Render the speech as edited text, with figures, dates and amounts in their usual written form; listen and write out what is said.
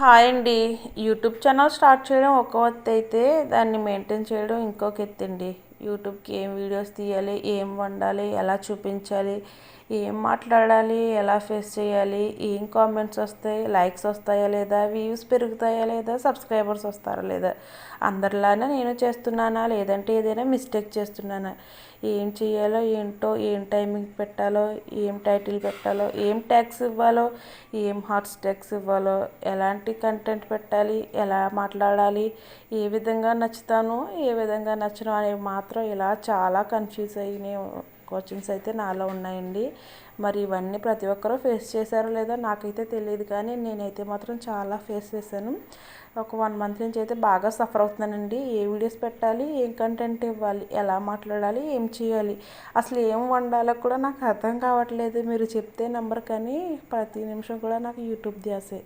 Hi అండి. YouTube channel start చేయడం ఒక ఎత్తు అయితే దాన్ని మెయింటైన్ చేయడం ఇంకొక ఎత్తు అండి. యూట్యూబ్కి ఏం వీడియోస్ తీయాలి, ఏం వండాలి, ఎలా చూపించాలి, ఏం మాట్లాడాలి, ఎలా ఫేస్ చేయాలి, ఏం కామెంట్స్ వస్తాయి, లైక్స్ వస్తాయా లేదా, వ్యూస్ పెరుగుతాయా లేదా, సబ్స్క్రైబర్స్ వస్తారా లేదా, అందరిలానే నేను చేస్తున్నానా లేదంటే ఏదైనా మిస్టేక్ చేస్తున్నానా, ఏం చేయాలో ఏంటో, ఏం టైమింగ్ పెట్టాలో, ఏం టైటిల్ పెట్టాలో, ఏం ట్యాగ్స్ ఇవ్వాలో, ఏం హాట్స్ ట్యాగ్స్ ఇవ్వాలో, ఎలాంటి కంటెంట్ పెట్టాలి, ఎలా మాట్లాడాలి, ఏ విధంగా నచ్చుతాను, ఏ విధంగా నచ్చను అనేవి మాత్రం ఇలా చాలా కన్ఫ్యూజ్ అయ్యి క్వశ్చన్స్ అయితే నాలో ఉన్నాయండి. మరి ఇవన్నీ ప్రతి ఒక్కరూ ఫేస్ చేశారో లేదో నాకైతే తెలియదు, కానీ నేనైతే మాత్రం చాలా ఫేస్ చేశాను. ఒక 1 మంత్ నుంచి అయితే బాగా సఫర్ అవుతున్నానండి. ఏ వీడియోస్ పెట్టాలి, ఏం కంటెంట్ ఇవ్వాలి, ఎలా మాట్లాడాలి, ఏం చేయాలి, అసలు ఏం వండాలో కూడా నాకు అర్థం కావట్లేదు. మీరు చెప్తే నెంబర్ కానీ ప్రతి నిమిషం కూడా నాకు యూట్యూబ్ ధ్యాసే.